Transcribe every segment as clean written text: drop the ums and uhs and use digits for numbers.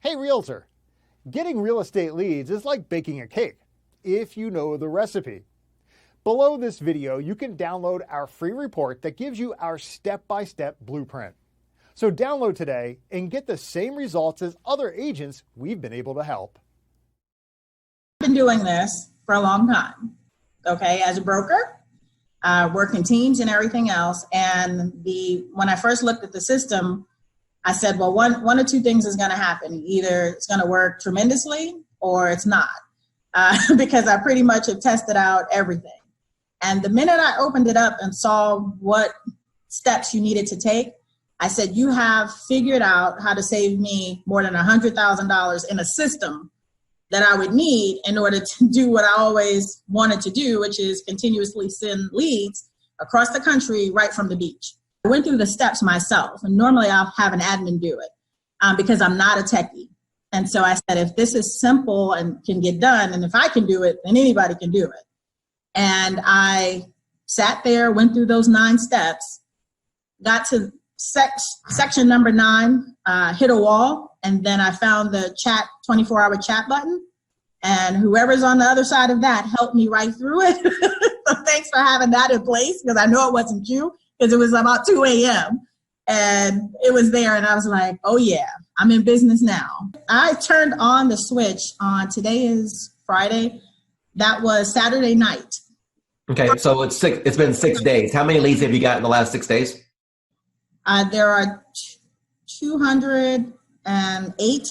Hey Realtor, getting real estate leads is like baking a cake, if you know the recipe. Below this video, you can download our free report that gives you our step-by-step blueprint. So download today and get the same results as other agents we've been able to help. I've been doing this for a long time, okay, as a broker, working teams and everything else. And when I first looked at the system, I said, well, one or two things is going to happen. Either it's going to work tremendously or it's not, because I pretty much have tested out everything. And the minute I opened it up and saw what steps you needed to take, I said, you have figured out how to save me more than $100,000 in a system that I would need in order to do what I always wanted to do, which is continuously send leads across the country right from the beach. I went through the steps myself, and normally I'll have an admin do it because I'm not a techie. And so I said, if this is simple and can get done, and if I can do it, then anybody can do it. And I sat there, went through those 9 steps, got to section number 9, hit a wall, and then I found the 24-hour chat button, and whoever's on the other side of that helped me right through it. So thanks for having that in place, because I know it wasn't you, because it was about 2 a.m. and it was there, and I was like, oh yeah, I'm in business now. I turned on the switch on, today is Friday, that was Saturday night. Okay, so it's been 6 days. How many leads have you got in the last 6 days? There are 208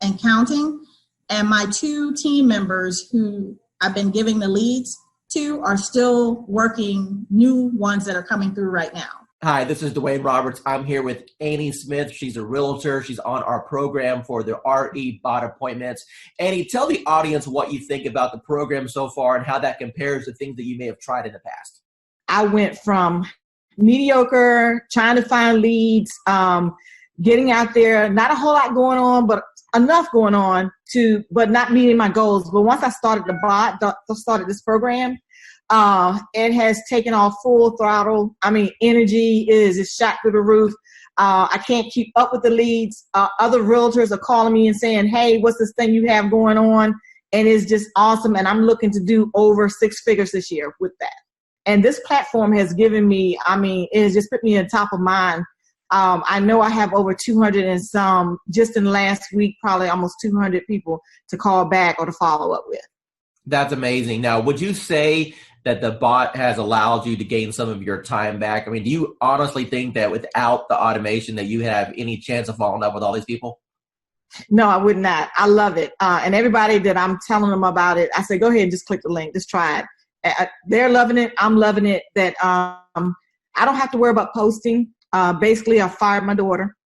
and counting, and my 2 team members who I've been giving the leads to are still working new ones that are coming through right now. Hi, this is Dwayne Roberts. I'm here with Annie Smith. She's a realtor. She's on our program for the RE bot appointments. Annie, tell the audience what you think about the program so far and how that compares to things that you may have tried in the past. I went from mediocre, trying to find leads, getting out there, not a whole lot going on, but enough going on but not meeting my goals. But once I started the bot, started this program, it has taken off full throttle. I mean, energy is shot through the roof. I can't keep up with the leads. Other realtors are calling me and saying, hey, what's this thing you have going on? And it's just awesome. And I'm looking to do over 6 figures this year with that. And this platform has given me, it has just put me on top of mind. I know I have over 200 and some, just in the last week, probably almost 200 people to call back or to follow up with. That's amazing. Now, would you say that the bot has allowed you to gain some of your time back? I mean, do you honestly think that without the automation that you have any chance of falling in love with all these people? No, I would not. I love it. And everybody that I'm telling them about it, I say, go ahead and just click the link. Just try it. They're loving it. I'm loving it. That I don't have to worry about posting. Basically, I fired my daughter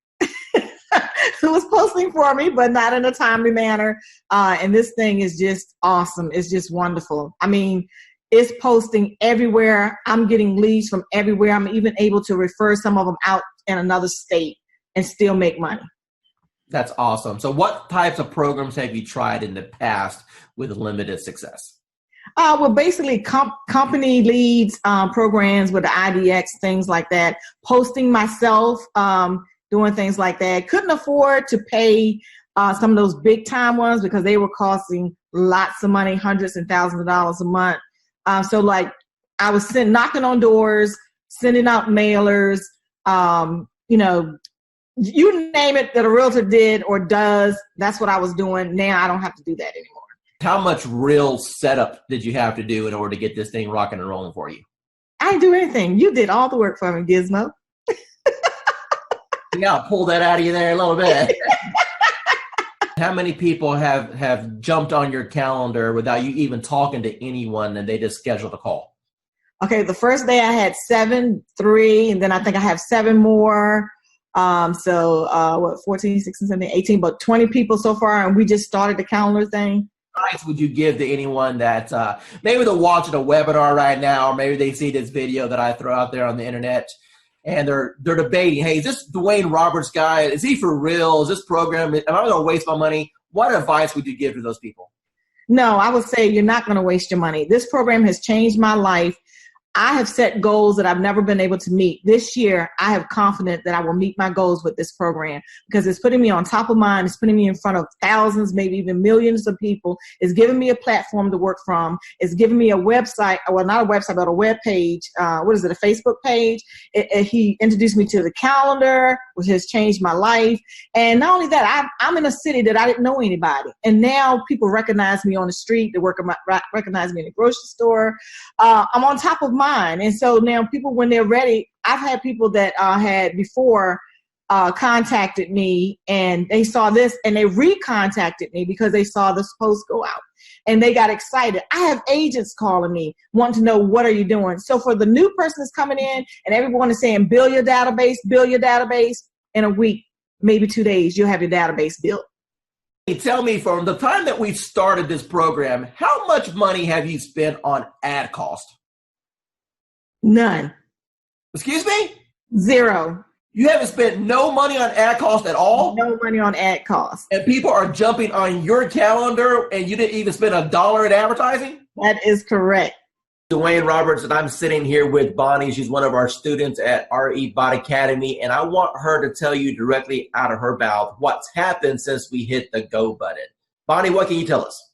who was posting for me, but not in a timely manner. And this thing is just awesome. It's just wonderful. I mean, it's posting everywhere. I'm getting leads from everywhere. I'm even able to refer some of them out in another state and still make money. That's awesome. So what types of programs have you tried in the past with limited success? Well, basically company leads, programs with the IDX, things like that. Posting myself, doing things like that. Couldn't afford to pay some of those big time ones because they were costing lots of money, hundreds and thousands of dollars a month. So like I was knocking on doors, sending out mailers, you name it that a realtor did or does. That's what I was doing. Now I don't have to do that anymore. How much real setup did you have to do in order to get this thing rocking and rolling for you? I didn't do anything. You did all the work for me, Gizmo. Yeah, I'll pull that out of you there a little bit. How many people have jumped on your calendar without you even talking to anyone and they just scheduled a call? Okay, the first day I had 7, 3, and then I think I have 7 more. 14, 16, 17, 18, but 20 people so far, and we just started the calendar thing. Advice would you give to anyone that maybe they're watching a webinar right now, or maybe they see this video that I throw out there on the internet and they're debating, hey, is this Dwayne Roberts guy? Is he for real? Is this program, am I going to waste my money? What advice would you give to those people? No, I would say you're not going to waste your money. This program has changed my life. I have set goals that I've never been able to meet. This year, I have confidence that I will meet my goals with this program because it's putting me on top of mind. It's putting me in front of thousands, maybe even millions of people. It's giving me a platform to work from. It's giving me a website, well, not a website, but a web page. What is it, a Facebook page? He introduced me to the calendar, which has changed my life. And not only that, I'm in a city that I didn't know anybody. And now people recognize me on the street. They recognize me in the grocery store. I'm on top of mind. And so now people, when they're ready, I've had people that had before contacted me and they saw this and they recontacted me because they saw this post go out and they got excited. I have agents calling me wanting to know, what are you doing? So for the new person that's coming in and everyone is saying, build your database in a week, maybe 2 days, you'll have your database built. Tell me, from the time that we've started this program, how much money have you spent on ad cost? None. Excuse me? Zero. You haven't spent no money on ad cost at all? No money on ad cost. And people are jumping on your calendar and you didn't even spend $1 in advertising? That is correct. Dwayne Roberts, and I'm sitting here with Bonnie. She's one of our students at RE Bot Academy, and I want her to tell you directly out of her mouth what's happened since we hit the go button. Bonnie, what can you tell us?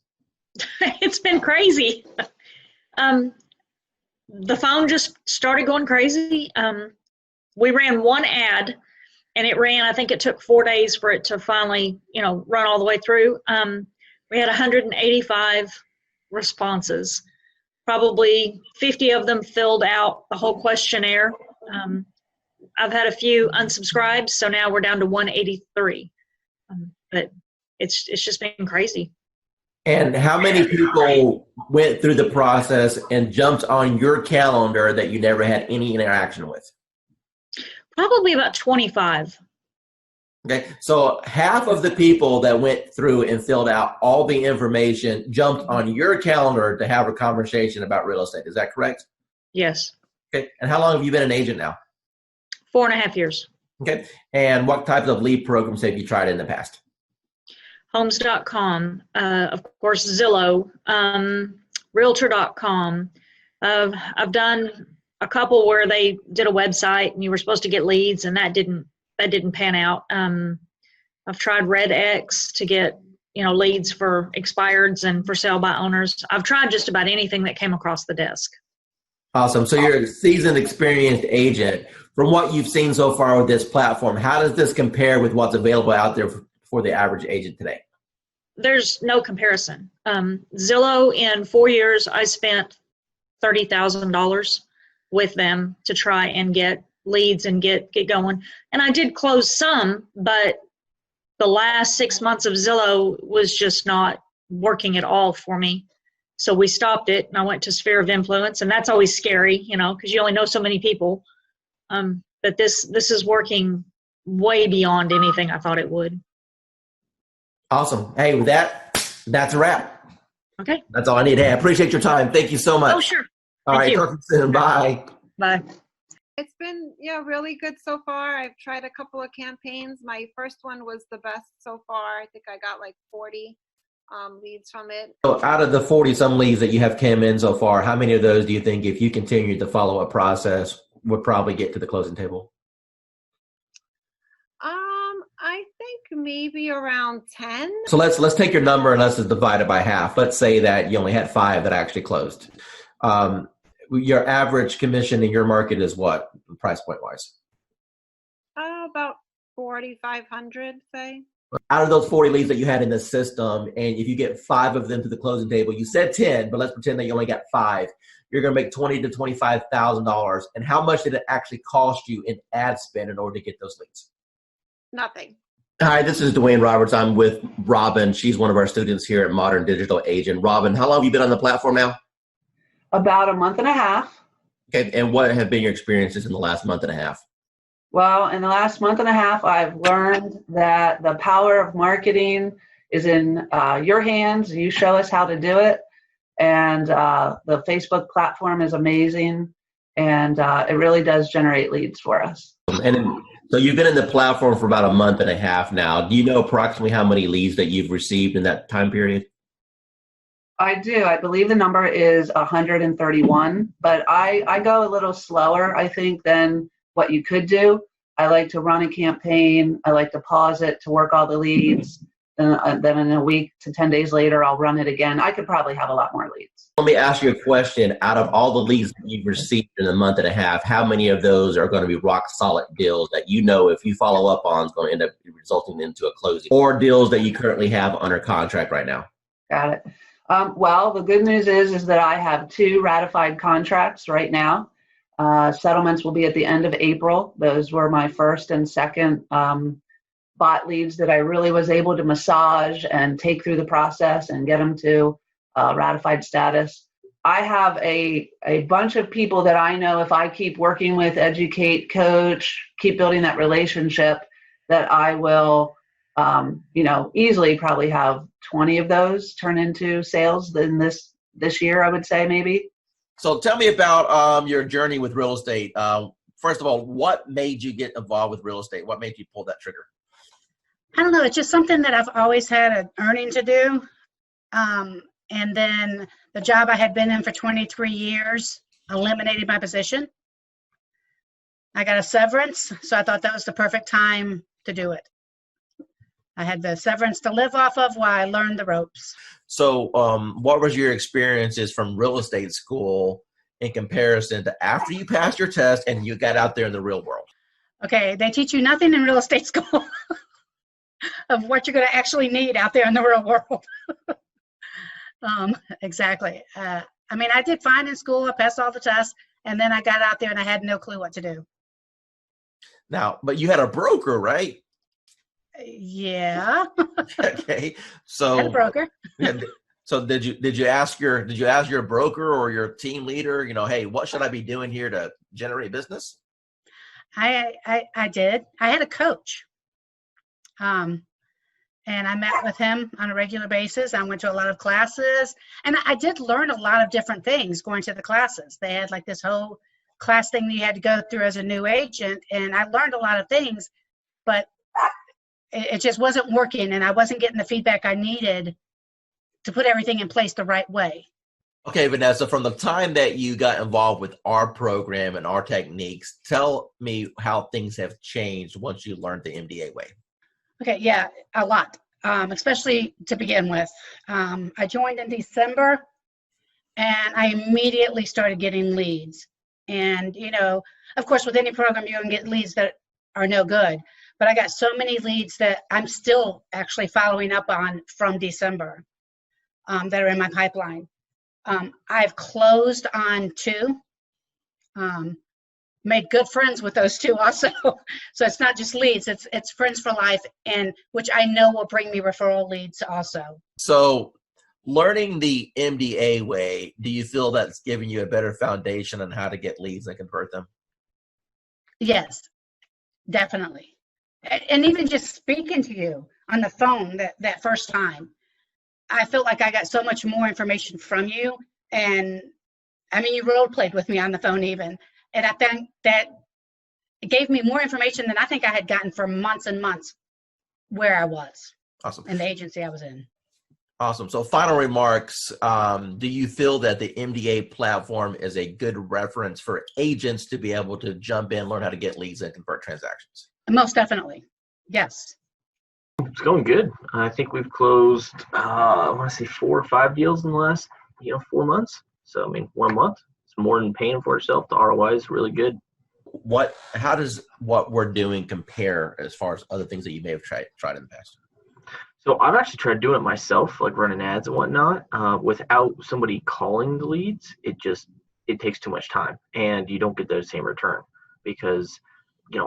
It's been crazy. The phone just started going crazy. We ran one ad and it ran, I think it took 4 days for it to finally, run all the way through. We had 185 responses. Probably 50 of them filled out the whole questionnaire. I've had a few unsubscribed, so now we're down to 183. But it's just been crazy. And how many people went through the process and jumped on your calendar that you never had any interaction with? Probably about 25. Okay, so half of the people that went through and filled out all the information jumped on your calendar to have a conversation about real estate. Is that correct? Yes. Okay, and how long have you been an agent now? 4.5 years. Okay, and what types of lead programs have you tried in the past? Homes.com, of course, Zillow, Realtor.com. I've done a couple where they did a website and you were supposed to get leads, and that didn't pan out. I've tried RedX to get leads for expireds and for sale by owners. I've tried just about anything that came across the desk. Awesome. So you're a seasoned, experienced agent. From what you've seen so far with this platform, how does this compare with what's available out there for the average agent today? There's no comparison. Zillow, in 4 years, I spent $30,000 with them to try and get leads and get going. And I did close some, but the last 6 months of Zillow was just not working at all for me. So we stopped it and I went to Sphere of Influence, and that's always scary, because you only know so many people. But this is working way beyond anything I thought it would. Awesome. Hey, with that's a wrap. Okay. That's all I need. Hey, I appreciate your time. Thank you so much. Oh, sure. All right. Talk to you soon. Bye. Bye. It's been, really good so far. I've tried a couple of campaigns. My first one was the best so far. I think I got like 40 leads from it. So out of the 40-some leads that you have come in so far, how many of those do you think, if you continued the follow-up process, would probably get to the closing table? I think maybe around 10. So let's take your number and let's just divide it by half. Let's say that you only had 5 that actually closed. Your average commission in your market is what, price point wise? About 4,500, say. Out of those 40 leads that you had in the system, and if you get 5 of them to the closing table, you said 10, but let's pretend that you only got 5. You're going to make $20,000 to $25,000. And how much did it actually cost you in ad spend in order to get those leads? Nothing. Hi, this is Dwayne Roberts. I'm with Robin. She's one of our students here at Modern Digital Agent. Robin, how long have you been on the platform now? About a month and a half. Okay, and what have been your experiences in the last month and a half? Well, in the last month and a half, I've learned that the power of marketing is in your hands. You show us how to do it. And the Facebook platform is amazing. And it really does generate leads for us. And so you've been in the platform for about a month and a half now. Do you know approximately how many leads that you've received in that time period? I do. I believe the number is 131, but I go a little slower, I think, than what you could do. I like to run a campaign. I like to pause it to work all the leads. Then in a week to 10 days later, I'll run it again. I could probably have a lot more leads. Let me ask you a question. Out of all the leads that you've received in a month and a half, how many of those are going to be rock solid deals that you know if you follow up on is going to end up resulting into a closing, or deals that you currently have under contract right now? Got it. Well, the good news is that I have 2 ratified contracts right now. Settlements will be at the end of April. Those were my first and second bot leads that I really was able to massage and take through the process and get them to ratified status. I have a bunch of people that I know if I keep working with, educate, coach, keep building that relationship, that I will easily probably have 20 of those turn into sales in this year, I would say, maybe. So tell me about your journey with real estate. First of all, what made you get involved with real estate? What made you pull that trigger? I don't know. It's just something that I've always had an earning to do. And then the job I had been in for 23 years eliminated my position. I got a severance, so I thought that was the perfect time to do it. I had the severance to live off of while I learned the ropes. So what was your experiences from real estate school in comparison to after you passed your test and you got out there in the real world? Okay, they teach you nothing in real estate school of what you're going to actually need out there in the real world. Exactly. I mean, I did fine in school. I passed all the tests, and then I got out there and I had no clue what to do. Now, but you had a broker, right? Yeah. Okay. So I had a broker. So did you ask your broker or your team leader, hey, what should I be doing here to generate business? I did. I had a coach. And I met with him on a regular basis. I went to a lot of classes, and I did learn a lot of different things going to the classes. They had like this whole class thing that you had to go through as a new agent, and I learned a lot of things, but it just wasn't working, and I wasn't getting the feedback I needed to put everything in place the right way. Okay, Vanessa, from the time that you got involved with our program and our techniques, tell me how things have changed once you learned the MDA way. Okay, yeah, a lot, especially to begin with. I joined in December, and I immediately started getting leads. And, of course, with any program, you're going to get leads that are no good. But I got so many leads that I'm still actually following up on from December that are in my pipeline. I've closed on 2. Made good friends with those 2 also. So it's not just leads, it's friends for life, and which I know will bring me referral leads also. So learning the MDA way, do you feel that's giving you a better foundation on how to get leads and convert them? Yes, definitely. And even just speaking to you on the phone that first time, I felt like I got so much more information from you. And I mean, you role played with me on the phone even. And I think that it gave me more information than I think I had gotten for months and months where I was. Awesome. In the agency I was in. Awesome. So final remarks, do you feel that the MDA platform is a good reference for agents to be able to jump in, learn how to get leads and convert transactions? Most definitely. Yes. It's going good. I think we've closed, I want to say 4 or 5 deals in the last, 4 months. So, 1 month. It's more than paying for itself. The ROI is really good. How does what we're doing compare as far as other things that you may have tried in the past? So I've actually tried doing it myself, like running ads and whatnot, without somebody calling the leads. It takes too much time, and you don't get the same return because,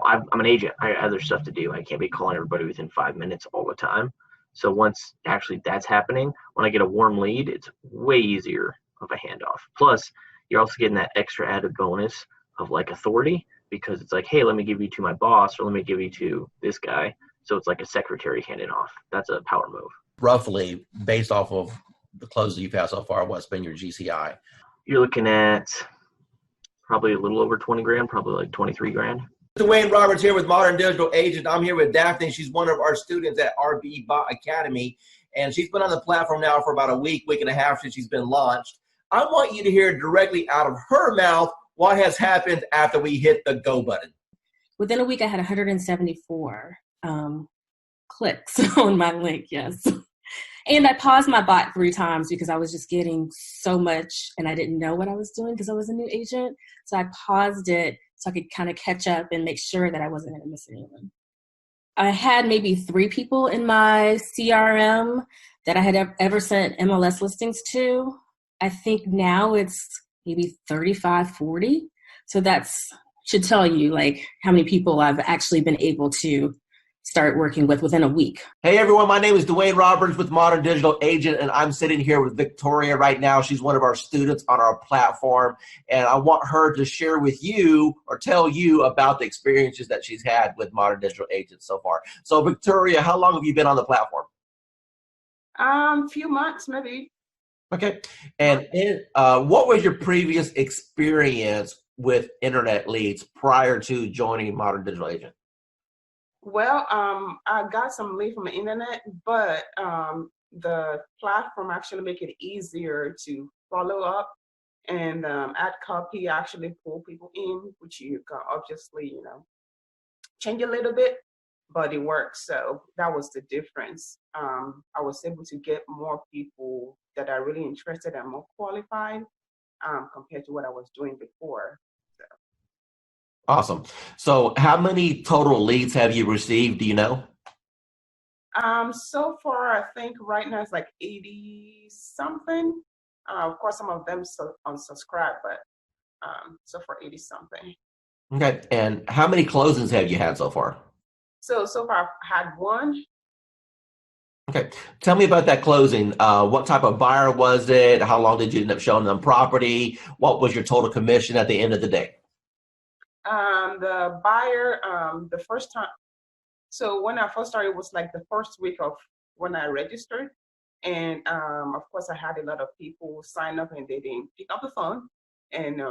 I'm an agent. I have other stuff to do. I can't be calling everybody within 5 minutes all the time. So once actually that's happening, when I get a warm lead, it's way easier of a handoff. Plus, you're also getting that extra added bonus of like authority, because it's like, hey, let me give you to my boss, or let me give you to this guy. So it's like a secretary handing off. That's a power move. Roughly, based off of the closes you've had so far, what's been your GCI? You're looking at probably a little over 20 grand, probably like 23 grand. Dwayne Roberts here with Modern Digital Agent. I'm here with Daphne. She's one of our students at RB Bot Academy. and she's been on the platform now for about a week and a half since she's been launched. I want you to hear directly out of her mouth what has happened after we hit the go button. Within a week, I had 174 clicks on my link, yes. And I paused my bot 3 times because I was just getting so much and I didn't know what I was doing because I was a new agent. So I paused it so I could kind of catch up and make sure that I wasn't going to miss anyone. I had maybe 3 people in my CRM that I had ever sent MLS listings to. I think now it's maybe 35, 40. So that's should tell you like how many people I've actually been able to start working with within a week. Hey everyone, my name is Dwayne Roberts with Modern Digital Agent, and I'm sitting here with Victoria right now. She's one of our students on our platform, and I want her to share with you or tell you about the experiences that she's had with Modern Digital Agent so far. So Victoria, how long have you been on the platform? Few months maybe. Okay, and what was your previous experience with internet leads prior to joining Modern Digital Agent? Well, I got some lead from the internet, but the platform actually make it easier to follow up and add copy, actually pull people in, which you can obviously, change a little bit, but it works. So that was the difference. I was able to get more people that are really interested and more qualified compared to what I was doing before. So. Awesome. So how many total leads have you received? Do you know? So far, I think right now it's like 80 something. Of course, some of them unsubscribe, but so far 80 something. Okay. And how many closings have you had so far? So far I've had 1. Okay. Tell me about that closing. What type of buyer was it? How long did you end up showing them property? What was your total commission at the end of the day? The buyer, the first time, so when I first started, it was like the first week of when I registered. And of course, I had a lot of people sign up and they didn't pick up the phone. And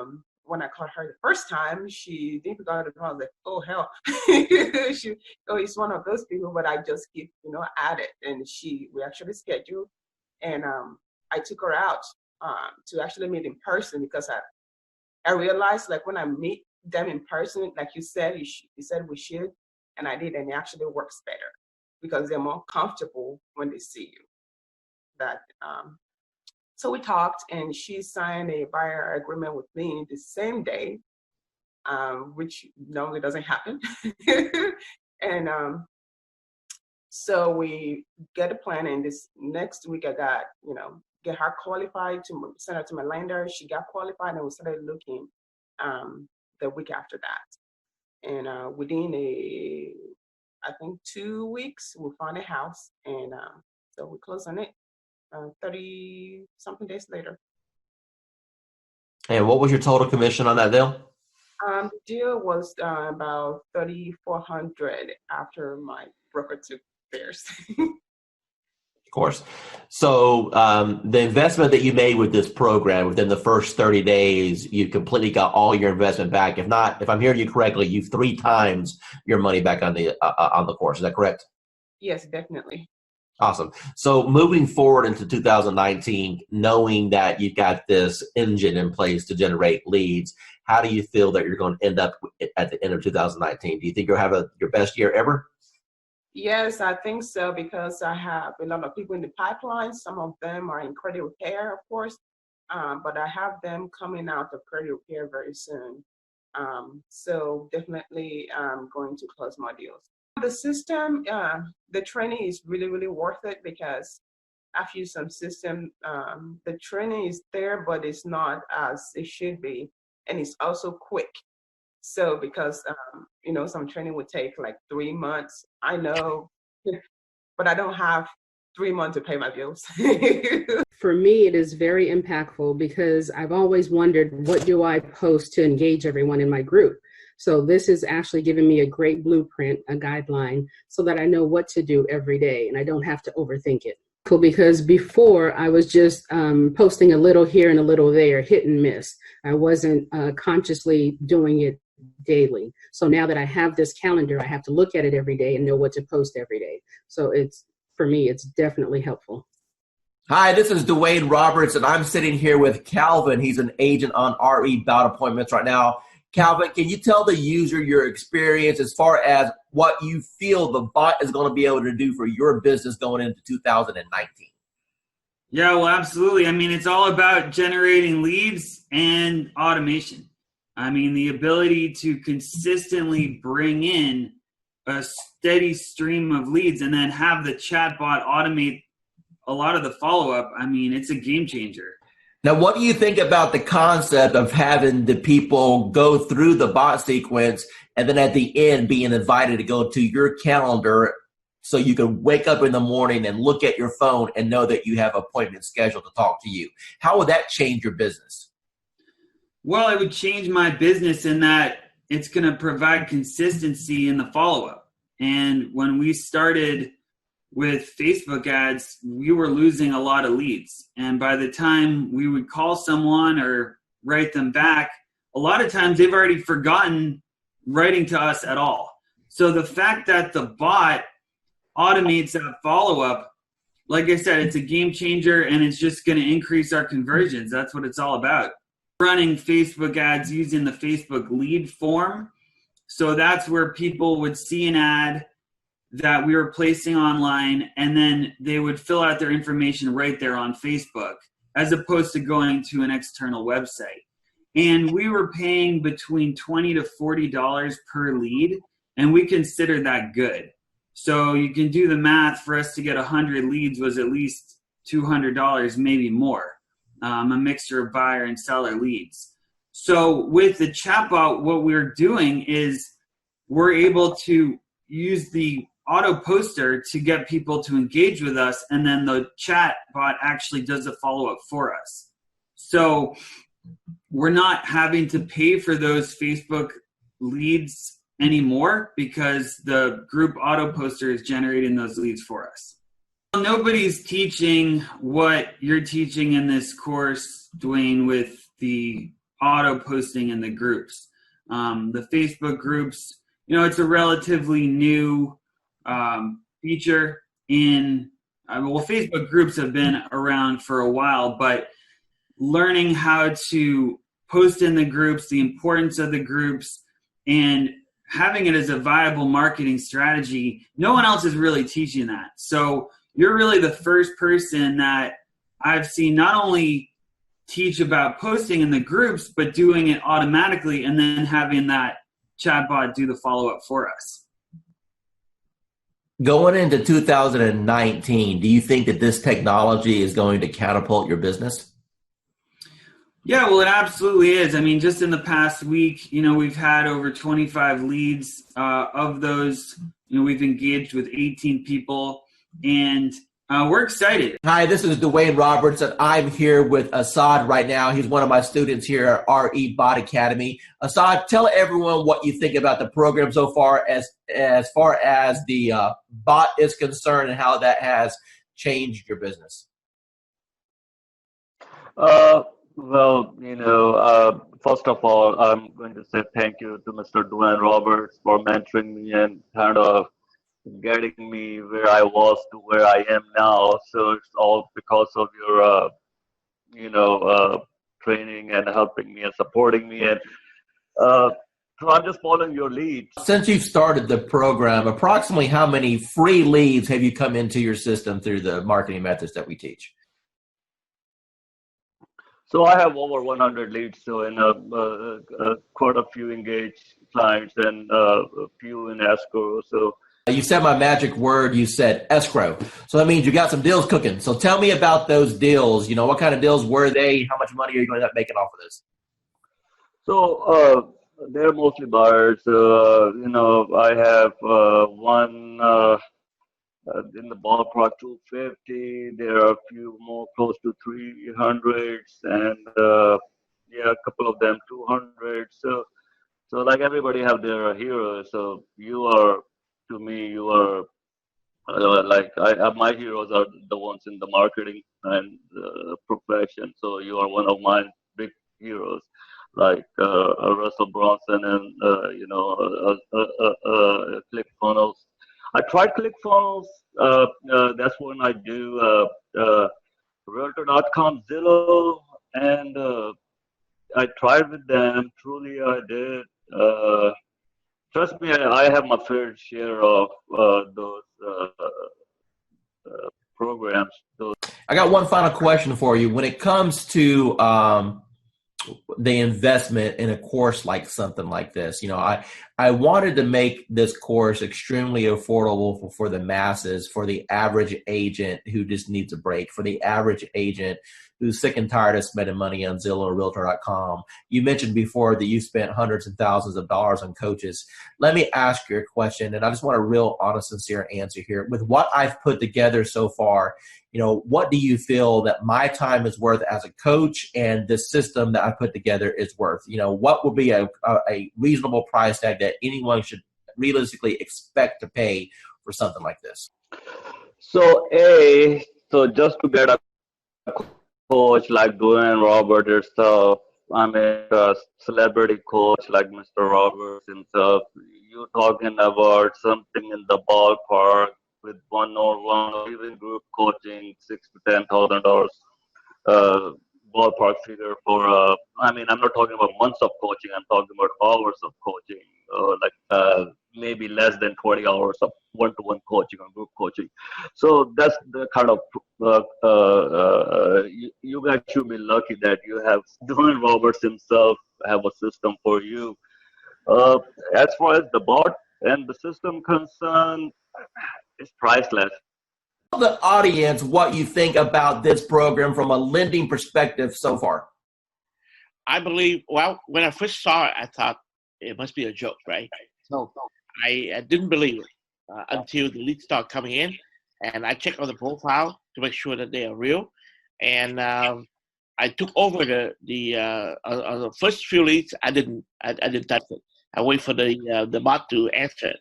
when I called her the first time, she didn't pick up the phone. I was like, oh, hell. It's one of those people, but I just keep, at it. And we actually scheduled. And I took her out to actually meet in person because I realized like when I meet them in person, like you said, you said we should, and I did, and it actually works better because they're more comfortable when they see you. So we talked, and she signed a buyer agreement with me the same day, which normally doesn't happen. And so we get a plan, and this next week I got, get her qualified to send her to my lender. She got qualified, and we started looking the week after that. And within I think 2 weeks, we found a house, and so we closed on it 30 something days later. And what was your total commission on that deal? The deal was about $3,400 after my broker took theirs. Of course. So the investment that you made with this program within the first 30 days, you completely got all your investment back. If not, if I'm hearing you correctly, you've 3 times your money back on the course. Is that correct? Yes, definitely. Awesome. So moving forward into 2019, knowing that you've got this engine in place to generate leads, how do you feel that you're going to end up at the end of 2019? Do you think you'll have your best year ever? Yes, I think so, because I have a lot of people in the pipeline. Some of them are in credit repair, of course, but I have them coming out of credit repair very soon. So definitely I'm going to close more deals. The system, the training is really, really worth it because I've used some system. The training is there, but it's not as it should be. And it's also quick. So because, some training would take like 3 months, I know, but I don't have 3 months to pay my bills. For me, it is very impactful because I've always wondered, what do I post to engage everyone in my group? So this is actually giving me a great blueprint, a guideline, so that I know what to do every day and I don't have to overthink it. Because before I was just posting a little here and a little there, hit and miss. I wasn't consciously doing it daily. So now that I have this calendar, I have to look at it every day and know what to post every day. So for me, it's definitely helpful. Hi, this is Dwayne Roberts, and I'm sitting here with Calvin. He's an agent on RE Bout appointments right now. Calvin, can you tell the user your experience as far as what you feel the bot is going to be able to do for your business going into 2019? Yeah, well, absolutely. I mean, it's all about generating leads and automation. I mean, the ability to consistently bring in a steady stream of leads and then have the chatbot automate a lot of the follow-up. I mean, it's a game changer. Now, what do you think about the concept of having the people go through the bot sequence and then at the end being invited to go to your calendar so you can wake up in the morning and look at your phone and know that you have an appointment scheduled to talk to you? How would that change your business? Well, it would change my business in that it's going to provide consistency in the follow-up. And when we started with Facebook ads, we were losing a lot of leads. And by the time we would call someone or write them back, a lot of times they've already forgotten writing to us at all. So the fact that the bot automates that follow-up, like I said, it's a game changer, and it's just going to increase our conversions. That's what it's all about. Running Facebook ads using the Facebook lead form. So that's where people would see an ad that we were placing online, and then they would fill out their information right there on Facebook, as opposed to going to an external website. And we were paying between $20 to $40 per lead, and we consider that good. So you can do the math. For us to get 100 leads was at least $200, maybe more, a mixture of buyer and seller leads. So with the chatbot, what we're doing is we're able to use the auto poster to get people to engage with us, and then the chat bot actually does a follow-up for us. So we're not having to pay for those Facebook leads anymore because the group auto poster is generating those leads for us. Nobody's teaching what you're teaching in this course, Dwayne, with the auto posting in the groups. The Facebook groups, it's a relatively new feature in, Facebook groups have been around for a while, but learning how to post in the groups, the importance of the groups, and having it as a viable marketing strategy, no one else is really teaching that. So you're really the first person that I've seen not only teach about posting in the groups, but doing it automatically and then having that chatbot do the follow-up for us. Going into 2019, do you think that this technology is going to catapult your business? Yeah, well, it absolutely is. I mean, just in the past week, we've had over 25 leads. Of those, we've engaged with 18 people, and we're excited. Hi, this is Dwayne Roberts, and I'm here with Assad right now. He's one of my students here at RE Bot Academy. Assad, tell everyone what you think about the program so far as the bot is concerned and how that has changed your business. Well, first of all, I'm going to say thank you to Mr. Dwayne Roberts for mentoring me and kind of getting me where I was to where I am now. So it's all because of your, training and helping me and supporting me. And so I'm just following your lead. Since you've started the program, approximately how many free leads have you come into your system through the marketing methods that we teach? So I have over 100 leads, so in quite a few engaged clients and a few in escrow. So you said my magic word. You said escrow. So that means you got some deals cooking. So tell me about those deals. What kind of deals were they? How much money are you going to end up making off of this? So they're mostly buyers. I have one in the ballpark 250. There are a few more close to 300s, and a couple of them 200. So like everybody have their heroes. So you are, to me, you are my heroes are the ones in the marketing and profession. So you are one of my big heroes, like Russell Brunson and ClickFunnels. I tried ClickFunnels. That's when I do Realtor.com, Zillow, and I tried with them. Truly, I did. Trust me, I have my fair share of those programs. I got one final question for you. When it comes to the investment in a course like something like this, I wanted to make this course extremely affordable for the masses, for the average agent who just needs a break, for the average agent who's sick and tired of spending money on Zillow or Realtor.com. You mentioned before that you spent hundreds and thousands of dollars on coaches. Let me ask you a question, and I just want a real honest, sincere answer here. With what I've put together so far, what do you feel that my time is worth as a coach and the system that I put together is worth? What would be a reasonable price tag that anyone should realistically expect to pay for something like this? So just to get a coach like Dwayne Roberts herself, I mean, a celebrity coach like Mr. Roberts himself, you're talking about something in the ballpark with one-on-one or even group coaching, $6,000 to $10,000 ballpark figure for. I'm not talking about months of coaching. I'm talking about hours of coaching, maybe less than 20 hours of one-to-one coaching or group coaching. So that's the kind of you guys should be lucky that you have Dwayne Roberts himself have a system for you. As far as the bot and the system concerned, it's priceless. Tell the audience what you think about this program from a lending perspective so far. I believe, when I first saw it, I thought it must be a joke, right? So I didn't believe it until the leads started coming in, and I checked on the profile to make sure that they are real. And I took over the first few leads. I didn't touch it. I wait for the bot to answer it.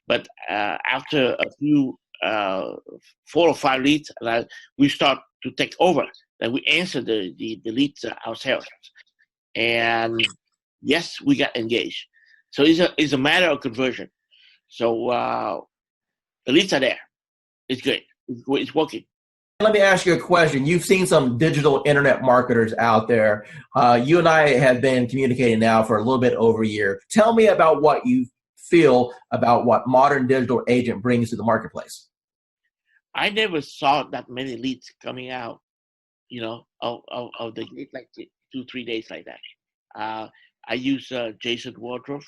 But after a few 4 or 5 leads, we start to take over. And we answer the leads ourselves. And yes, we got engaged. So it's a matter of conversion. So the leads are there. It's good. It's working. Let me ask you a question. You've seen some digital internet marketers out there. You and I have been communicating now for a little bit over a year. Tell me about what you feel about what modern digital agent brings to the marketplace. I never saw that many leads coming out, of the like 2-3 days like that. I use Jason Wardrobe,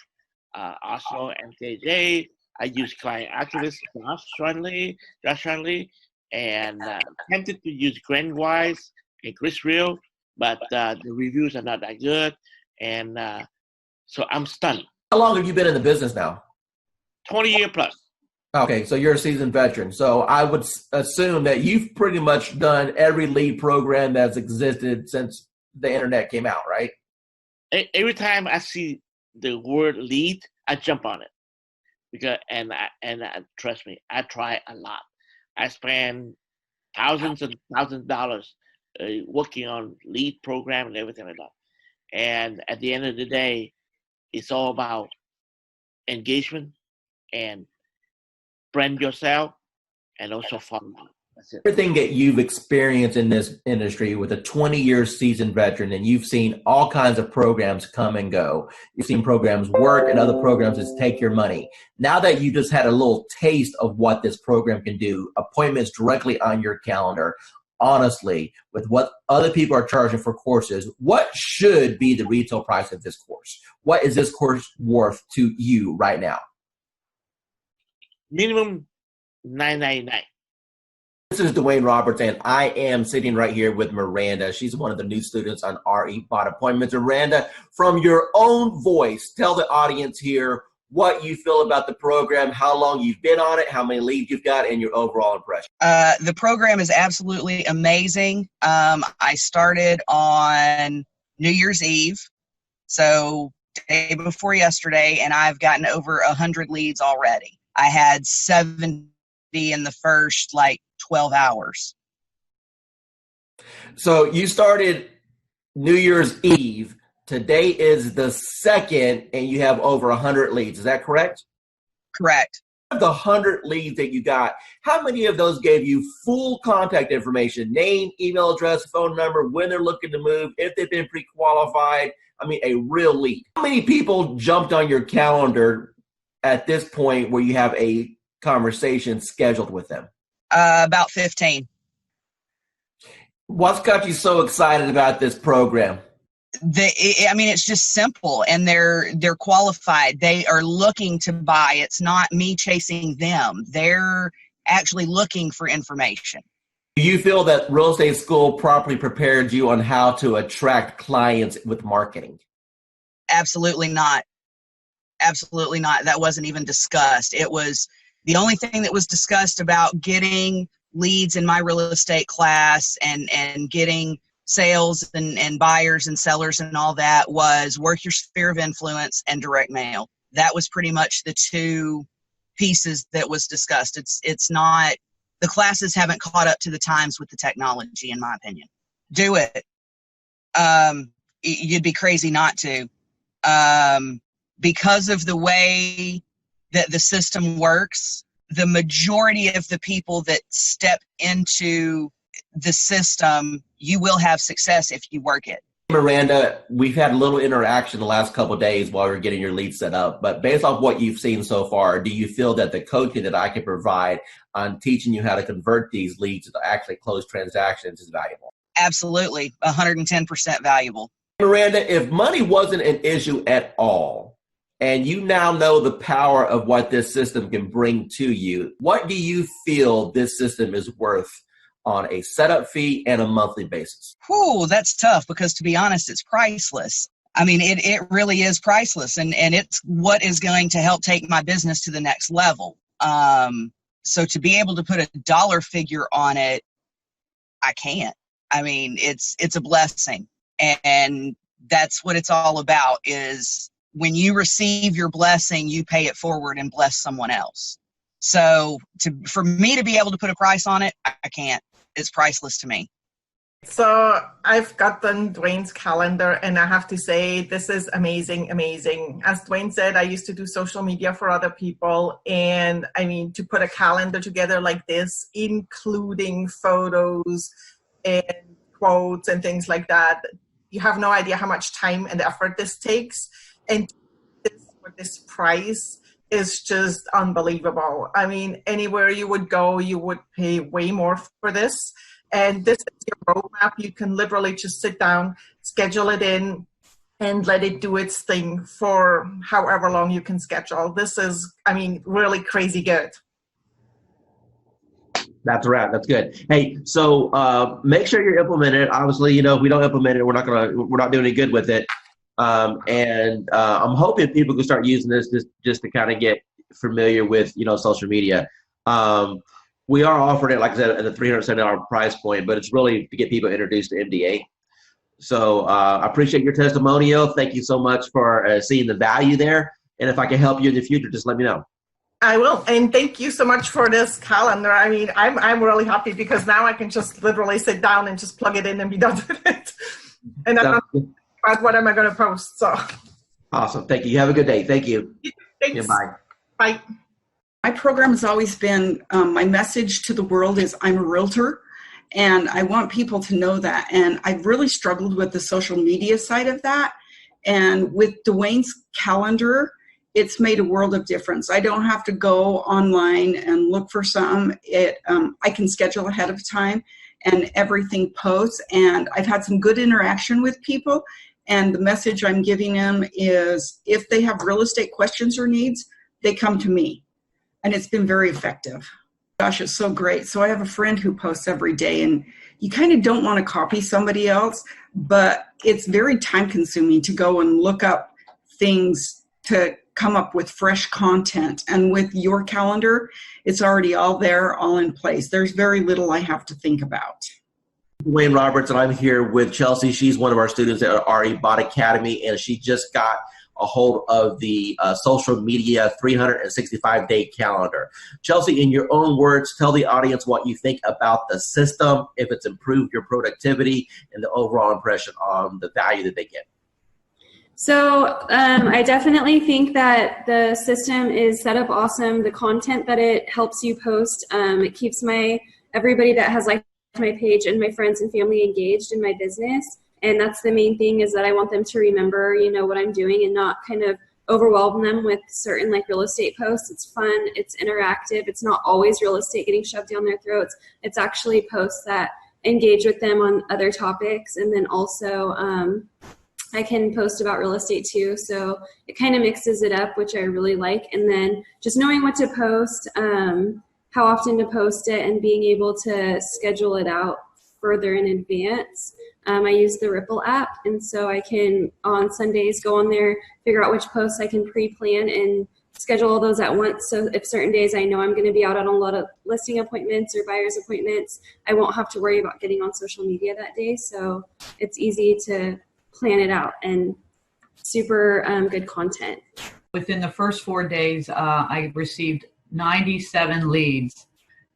also MKJ. I use client activist Josh Shanley, and tempted to use Grant Wise and Chris Real, but the reviews are not that good, and so I'm stunned. How long have you been in the business now? 20 years plus. Okay, so you're a seasoned veteran. So I would assume that you've pretty much done every lead program that's existed since the internet came out, right? Every time I see the word lead, I jump on it, because and trust me, I try a lot. I spend thousands and thousands of dollars working on lead program and everything like that. And at the end of the day, it's all about engagement and brand yourself and also follow. That's it. Everything that you've experienced in this industry with a 20-year seasoned veteran, and you've seen all kinds of programs come and go. You've seen programs work and other programs just take your money. Now that you just had a little taste of what this program can do, appointments directly on your calendar, honestly, with what other people are charging for courses, what should be the retail price of this course? What is this course worth to you right now? Minimum $9.99. This is Dwayne Roberts, and I am sitting right here with Miranda. She's one of the new students on RE Bot Appointments. Miranda, from your own voice, tell the audience here what you feel about the program, how long you've been on it, how many leads you've got, and your overall impression. The program is absolutely amazing. I started on New Year's Eve, so day before yesterday, and I've gotten over 100 leads already. I had 70 in the first 12 hours. So you started New Year's Eve. Today is the 2nd, and you have over 100 leads. Is that correct? Correct. Of the 100 leads that you got, how many of those gave you full contact information, name, email address, phone number, when they're looking to move, if they've been pre-qualified? I mean, a real lead. How many people jumped on your calendar at this point where you have a conversation scheduled with them? About 15. What's got you so excited about this program? It's just simple, and they're qualified. They are looking to buy. It's not me chasing them. They're actually looking for information. Do you feel that real estate school properly prepared you on how to attract clients with marketing? Absolutely not. Absolutely not. That wasn't even discussed. It was the only thing that was discussed about getting leads in my real estate class and getting sales and buyers and sellers and all that was work your sphere of influence and direct mail. That was pretty much the two pieces that was discussed. It's not, the classes haven't caught up to the times with the technology, in my opinion. Do it. You'd be crazy not to. Because of the way that the system works, the majority of the people that step into the system, you will have success if you work it. Miranda, we've had a little interaction the last couple of days while we're getting your lead set up, but based off what you've seen so far, do you feel that the coaching that I can provide on teaching you how to convert these leads to actually close transactions is valuable? Absolutely, 110% valuable. Miranda, if money wasn't an issue at all, and you now know the power of what this system can bring to you, what do you feel this system is worth on a setup fee and a monthly basis? Whew, that's tough, because to be honest, it's priceless. I mean, it really is priceless, and it's what is going to help take my business to the next level. So to be able to put a dollar figure on it, I can't. I mean, it's a blessing, and that's what it's all about, is when you receive your blessing, you pay it forward and bless someone else. So for me to be able to put a price on it, I can't. It's priceless to me. So I've gotten Dwayne's calendar, and I have to say, this is amazing, amazing. As Dwayne said, I used to do social media for other people. And I mean, to put a calendar together like this, including photos and quotes and things like that, you have no idea how much time and effort this takes. And for this price is just unbelievable. I mean, anywhere you would go, you would pay way more for this. And this is your roadmap. You can literally just sit down, schedule it in, and let it do its thing for however long you can schedule. This is, I mean, really crazy good. That's right. That's good. Hey, so make sure you're implementing it. Obviously, you know, if we don't implement it, we're not doing any good with it. And I'm hoping people can start using this just to kind of get familiar with, you know, social media. We are offering it, like I said, at a $370 price point, but it's really to get people introduced to MDA. So I appreciate your testimonial. Thank you so much for seeing the value there. And if I can help you in the future, just let me know. I will. And thank you so much for this calendar. I mean, I'm really happy, because now I can just literally sit down and just plug it in and be done with it. And I don't know about what am I going to post. So awesome. Thank you. You have a good day. Thank you. Thanks. Yeah, bye. Bye. My program has always been, my message to the world is I'm a realtor, and I want people to know that. And I've really struggled with the social media side of that. And with Dwayne's calendar, it's made a world of difference. I don't have to go online and look for some. I can schedule ahead of time, and everything posts. And I've had some good interaction with people. And the message I'm giving them is, if they have real estate questions or needs, they come to me. And it's been very effective. Gosh, it's so great. So I have a friend who posts every day, and you kind of don't want to copy somebody else, but it's very time consuming to go and look up things to come up with fresh content. And with your calendar, it's already all there, all in place. There's very little I have to think about. Dwayne Roberts, and I'm here with Chelsea. She's one of our students at our Bot Academy, and she just got a hold of the social media 365-day calendar. Chelsea, in your own words, tell the audience what you think about the system, if it's improved your productivity, and the overall impression on the value that they get. So I definitely think that the system is set up awesome. The content that it helps you post, it keeps everybody that has liked my page and my friends and family engaged in my business. And that's the main thing, is that I want them to remember, what I'm doing and not kind of overwhelm them with certain like real estate posts. It's fun, it's interactive, it's not always real estate getting shoved down their throats. It's actually posts that engage with them on other topics. And then also I can post about real estate too. So it kind of mixes it up, which I really like. And then just knowing what to post, how often to post it, and being able to schedule it out further in advance. I use the Ripple app, and so I can, on Sundays, go on there, figure out which posts I can pre-plan and schedule all those at once. So if certain days I know I'm going to be out on a lot of listing appointments or buyer's appointments, I won't have to worry about getting on social media that day. So it's easy to plan it out, and super good content. Within the first 4 days, I received 97 leads.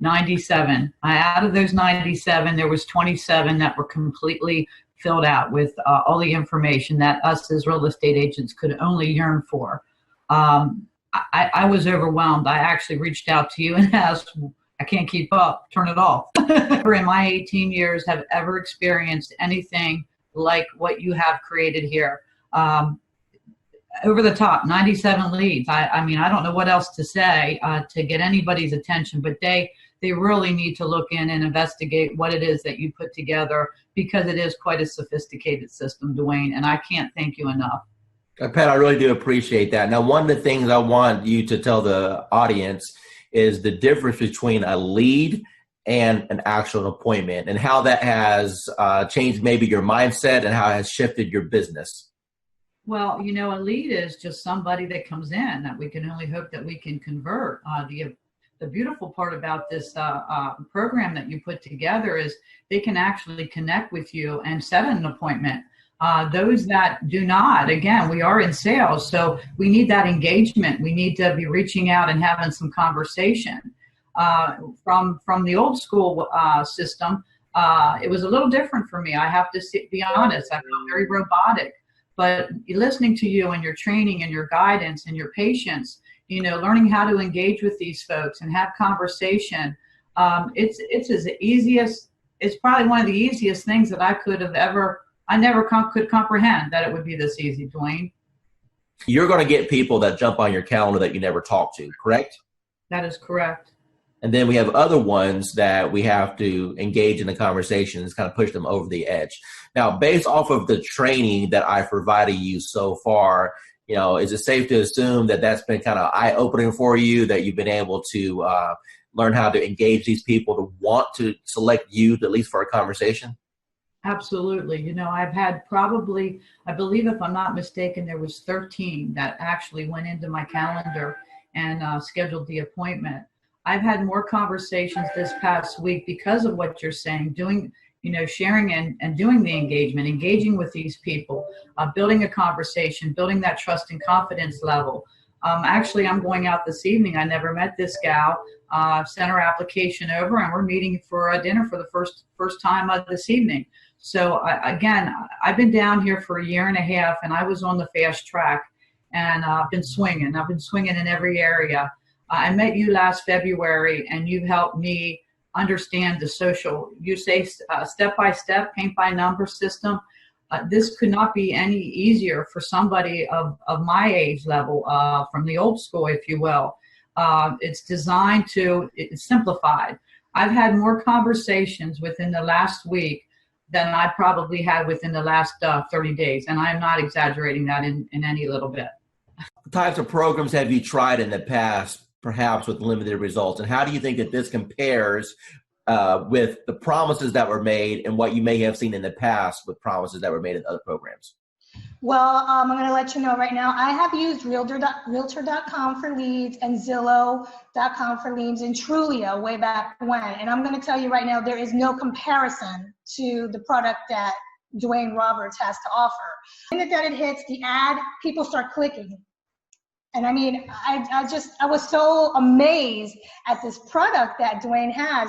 97. Out of those 97, there was 27 that were completely filled out with all the information that us as real estate agents could only yearn for. I was overwhelmed. I actually reached out to you and asked, I can't keep up, turn it off. Never in my 18 years have ever experienced anything like what you have created here. Over the top, 97 leads. I mean, I don't know what else to say to get anybody's attention, but they really need to look in and investigate what it is that you put together, because it is quite a sophisticated system, Dwayne, and I can't thank you enough. Pat, I really do appreciate that. Now, one of the things I want you to tell the audience is the difference between a lead and an actual appointment, and how that has changed maybe your mindset and how it has shifted your business. Well, a lead is just somebody that comes in that we can only hope that we can convert. The beautiful part about this program that you put together is they can actually connect with you and set an appointment. Those that do not, again, we are in sales, so we need that engagement. We need to be reaching out and having some conversation. From the old school system, it was a little different for me. I have to be honest. I felt very robotic. But listening to you and your training and your guidance and your patience, learning how to engage with these folks and have conversation, it's probably one of the easiest things that I could have ever. I never could comprehend that it would be this easy, Dwayne. You're going to get people that jump on your calendar that you never talk to, correct? That is correct. And then we have other ones that we have to engage in the conversations, kind of push them over the edge. Now, based off of the training that I've provided you so far, is it safe to assume that that's been kind of eye-opening for you, that you've been able to learn how to engage these people to want to select you, at least for a conversation? Absolutely. I've had probably, I believe if I'm not mistaken, there was 13 that actually went into my calendar and scheduled the appointment. I've had more conversations this past week because of what you're saying, doing, sharing and doing the engagement, engaging with these people, building a conversation, building that trust and confidence level. Actually, I'm going out this evening. I never met this gal. Sent her application over, and we're meeting for a dinner for the first time this evening. So I've been down here for 1.5 years, and I was on the fast track, and I've been swinging. I've been swinging in every area. I met you last February, and you've helped me understand the social, you say step-by-step, paint-by-number system. This could not be any easier for somebody of my age level, from the old school, if you will. It's designed to, it's simplified. I've had more conversations within the last week than I probably had within the last 30 days, and I'm not exaggerating that in any little bit. What types of programs have you tried in the past, perhaps with limited results, and how do you think that this compares with the promises that were made and what you may have seen in the past with promises that were made in other programs? Well, I'm going to let you know right now, I have used Realtor.com for leads and Zillow.com for leads and Trulia way back when. And I'm going to tell you right now, there is no comparison to the product that Dwayne Roberts has to offer. The minute that it hits the ad, people start clicking. And I mean, I was so amazed at this product that Dwayne has.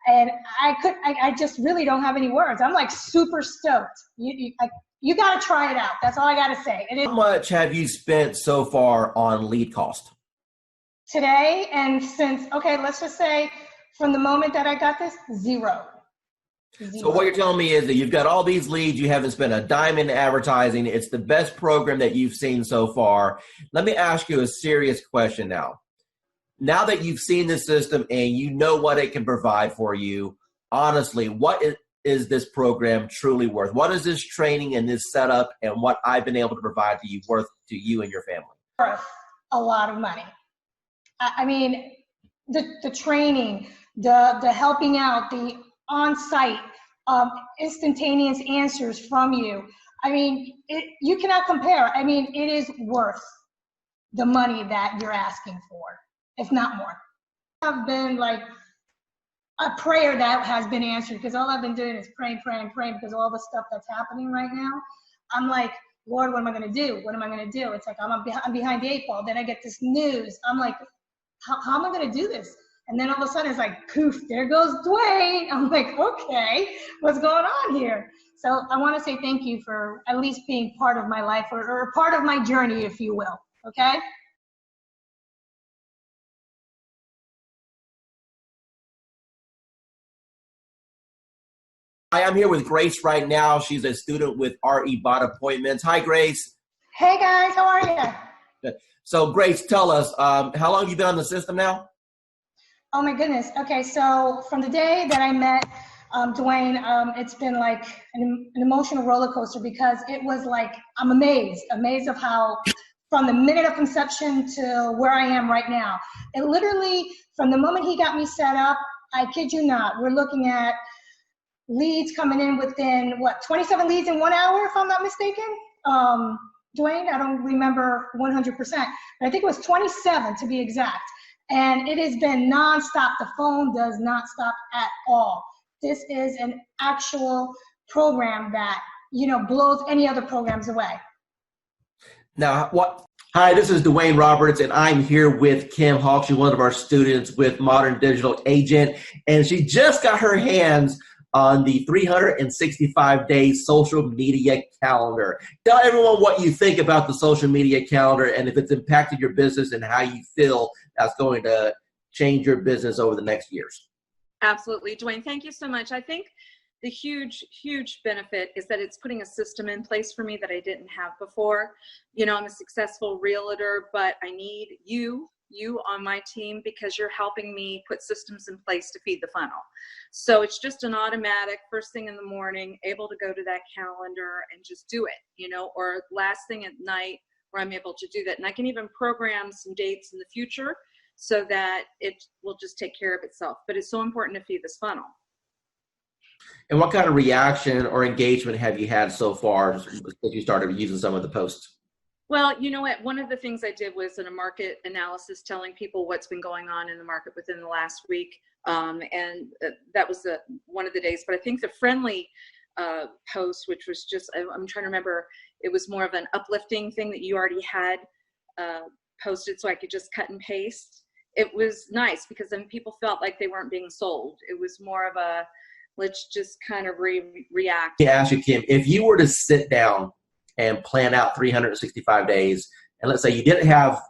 And I just really don't have any words. I'm like super stoked. You got to try it out. That's all I got to say. How much have you spent so far on lead cost? Today and since, okay, let's just say from the moment that I got this, zero. So what you're telling me is that you've got all these leads, you haven't spent a dime in advertising. It's the best program that you've seen so far. Let me ask you a serious question now. Now that you've seen the system and you know what it can provide for you, honestly, what is this program truly worth? What is this training and this setup and what I've been able to provide to you worth to you and your family? Worth a lot of money. I mean, the training, the helping out, the on-site instantaneous answers from you. I mean, you cannot compare. I mean, it is worth the money that you're asking for, if not more. I've been like a prayer that has been answered, because all I've been doing is praying because of all the stuff that's happening right now. I'm like, Lord, what am I going to do? What am I going to do? It's like I'm behind the 8 ball. Then I get this news. I'm like, how am I going to do this? And then all of a sudden it's like, poof, there goes Dwayne. I'm like, okay, what's going on here? So I want to say thank you for at least being part of my life or part of my journey, if you will. Okay? Hi, I'm here with Grace right now. She's a student with RE Bot Appointments. Hi, Grace. Hey, guys. How are you? Good. So, Grace, tell us, how long have you been on the system now? Oh, my goodness. Okay, so from the day that I met Dwayne, it's been like an emotional roller coaster, because it was like, I'm amazed of how, from the minute of conception to where I am right now. It literally, from the moment he got me set up, I kid you not, we're looking at leads coming in within, 27 leads in 1 hour, if I'm not mistaken? Dwayne, I don't remember 100%, but I think it was 27 to be exact. And it has been nonstop. The phone does not stop at all. This is an actual program that, blows any other programs away. Now, Hi, this is Dwayne Roberts, and I'm here with Kim Hawk. She's one of our students with Modern Digital Agent, and she just got her hands on the 365-day social media calendar. Tell everyone what you think about the social media calendar and if it's impacted your business and how you feel that's going to change your business over the next years. Absolutely. Dwayne, thank you so much. I think the huge benefit is that it's putting a system in place for me that I didn't have before. I'm a successful realtor, but I need you on my team, because you're helping me put systems in place to feed the funnel. So it's just an automatic first thing in the morning, able to go to that calendar and just do it, or last thing at night where I'm able to do that. And I can even program some dates in the future so that it will just take care of itself. But it's so important to feed this funnel. And what kind of reaction or engagement have you had so far since you started using some of the posts? Well, you know what? One of the things I did was in a market analysis, telling people what's been going on in the market within the last week. And that was one of the days. But I think the friendly post, which was just, I'm trying to remember, it was more of an uplifting thing that you already had posted, so I could just cut and paste. It was nice because then people felt like they weren't being sold. It was more of a, let's just kind of react. Let me ask you, Kim, if you were to sit down and plan out 365 days, and let's say you didn't have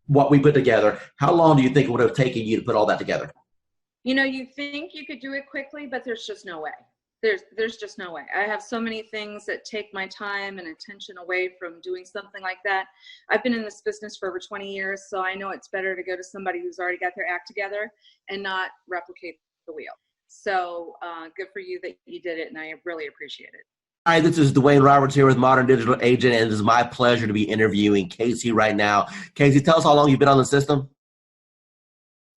what we put together, how long do you think it would have taken you to put all that together? You think you could do it quickly, but there's just no way. There's just no way. I have so many things that take my time and attention away from doing something like that. I've been in this business for over 20 years, so I know it's better to go to somebody who's already got their act together and not replicate the wheel. So good for you that you did it, and I really appreciate it. Hi, this is Dwayne Roberts here with Modern Digital Agent, and it is my pleasure to be interviewing Casey right now. Casey, tell us how long you've been on the system.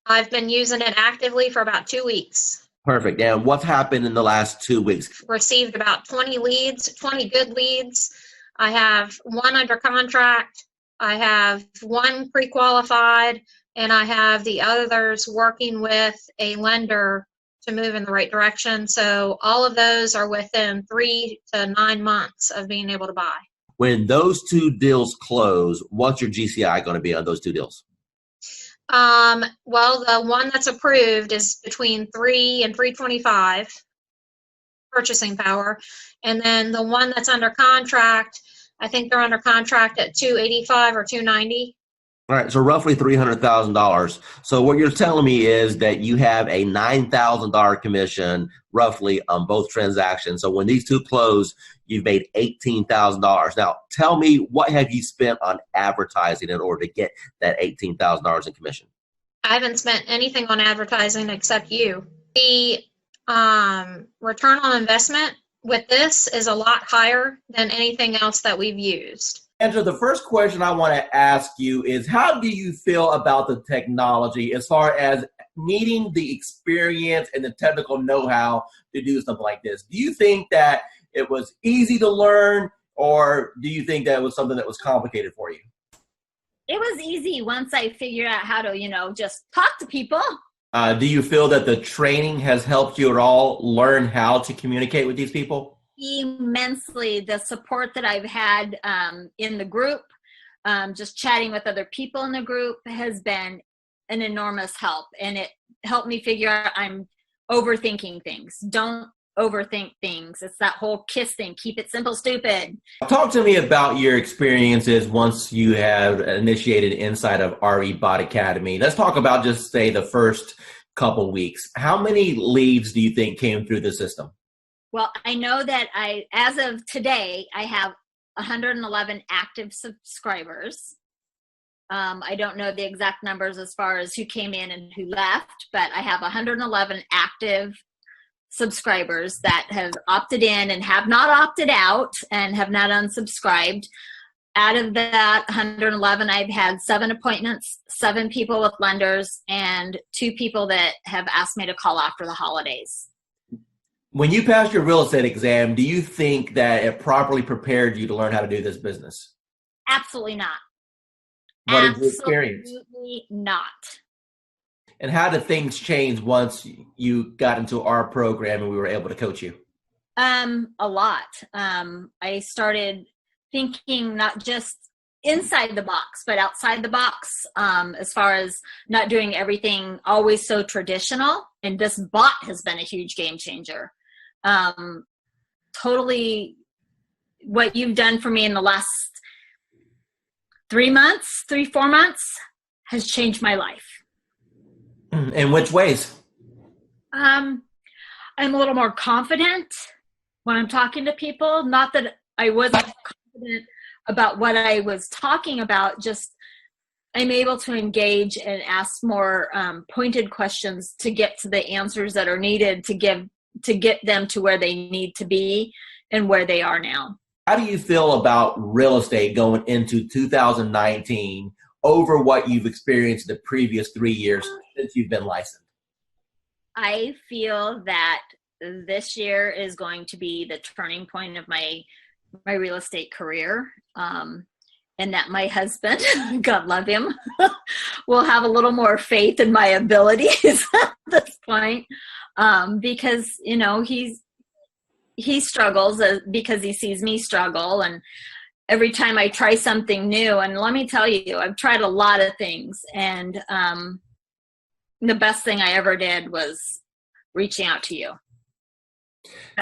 I've been using it actively for about 2 weeks. Perfect. And what's happened in the last 2 weeks? Received about 20 leads, 20 good leads. I have 1 under contract. I have 1 pre-qualified, and I have the others working with a lender to move in the right direction. So all of those are within 3 to 9 months of being able to buy. When those 2 deals close, what's your GCI going to be on those 2 deals? Well, the one that's approved is between 3 and 325 purchasing power. And then the one that's under contract, I think they're under contract at 285 or 290. All right, so roughly $300,000. So what you're telling me is that you have a $9,000 commission roughly on both transactions. So when these two close, you've made $18,000. Now, tell me, what have you spent on advertising in order to get that $18,000 in commission? I haven't spent anything on advertising except you. The return on investment with this is a lot higher than anything else that we've used. Andrew, the first question I want to ask you is, how do you feel about the technology as far as needing the experience and the technical know-how to do something like this? Do you think that it was easy to learn, or do you think that it was something that was complicated for you? It was easy once I figured out how to, just talk to people. Do you feel that the training has helped you at all learn how to communicate with these people? Immensely. The support that I've had in the group, just chatting with other people in the group, has been an enormous help. And it helped me figure out I'm overthinking things. Don't overthink things. It's that whole KISS thing. Keep it simple, stupid. Talk to me about your experiences once you have initiated inside of RE Bot Academy. Let's talk about just say the first couple weeks. How many leads do you think came through the system? Well, I know that as of today, I have 111 active subscribers. I don't know the exact numbers as far as who came in and who left, but I have 111 active subscribers that have opted in and have not opted out and have not unsubscribed. Out of that 111, I've had 7 appointments, 7 people with lenders, and 2 people that have asked me to call after the holidays. When you passed your real estate exam, do you think that it properly prepared you to learn how to do this business? Absolutely not. What is your experience? Absolutely not. And how did things change once you got into our program and we were able to coach you? A lot. I started thinking not just inside the box, but outside the box, as far as not doing everything always so traditional. And this bot has been a huge game changer. Totally what you've done for me in the last 4 months has changed my life. In which ways? I'm a little more confident when I'm talking to people. Not that I wasn't confident about what I was talking about, just I'm able to engage and ask more pointed questions to get to the answers that are needed to get them to where they need to be and where they are now. How do you feel about real estate going into 2019 over what you've experienced the previous 3 years since you've been licensed? I feel that this year is going to be the turning point of my real estate career. And that my husband, God love him, will have a little more faith in my abilities at this point. Because, he struggles because he sees me struggle. And every time I try something new, and let me tell you, I've tried a lot of things. And the best thing I ever did was reaching out to you.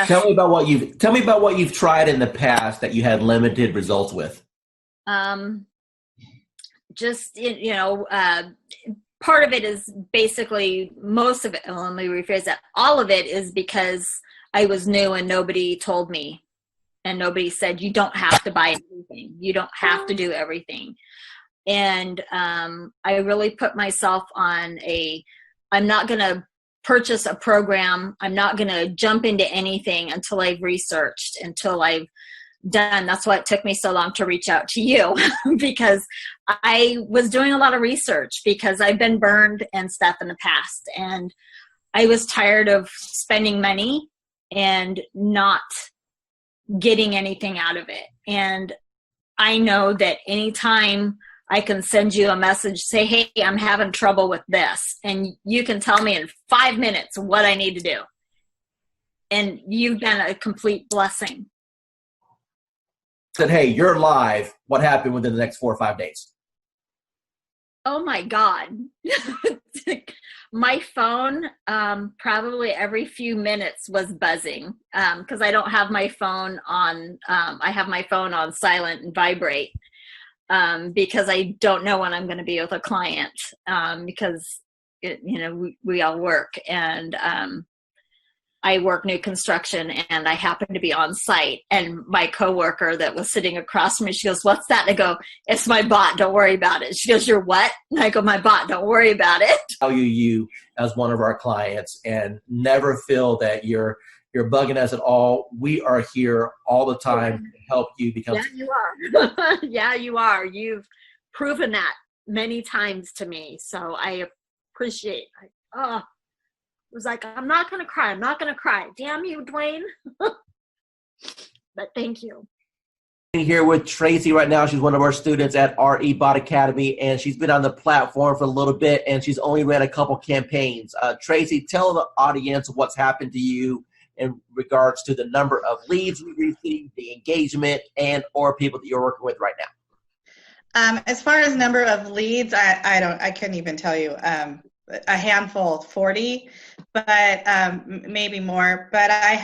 Tell me about what you've tried in the past that you had limited results with. Part of it is basically most of it. Well, let me rephrase that. All of it is because I was new and nobody told me, and nobody said, you don't have to buy everything. You don't have to do everything. And I really put myself on I'm not going to purchase a program. I'm not going to jump into anything until I've researched, until I've done. That's why it took me so long to reach out to you, because I was doing a lot of research because I've been burned and stuff in the past. And I was tired of spending money and not getting anything out of it. And I know that anytime I can send you a message, say, hey, I'm having trouble with this, and you can tell me in 5 minutes what I need to do. And you've been a complete blessing. Said, hey, you're live. What happened within the next 4 or 5 days? Oh my God. My phone, probably every few minutes was buzzing, because I don't have my phone on, I have my phone on silent and vibrate, because I don't know when I'm going to be with a client, because we all work, and I work new construction, and I happen to be on site, and my coworker that was sitting across from me, she goes, "What's that?" And I go, "It's my bot. Don't worry about it." She goes, "You're what?" And I go, "My bot. Don't worry about it." Value you as one of our clients, and never feel that you're bugging us at all. We are here all the time to help you become. Yeah, you are. Yeah, you are. You've proven that many times to me, so I appreciate. It was like, I'm not going to cry. I'm not going to cry. Damn you, Dwayne. But thank you. Here with Tracy right now. She's one of our students at RE Bot Academy, and she's been on the platform for a little bit, and she's only ran a couple campaigns. Tracy, tell the audience what's happened to you in regards to the number of leads you received, the engagement, and or people that you're working with right now. As far as number of leads, I couldn't even tell you. A handful, 40, but maybe more. But I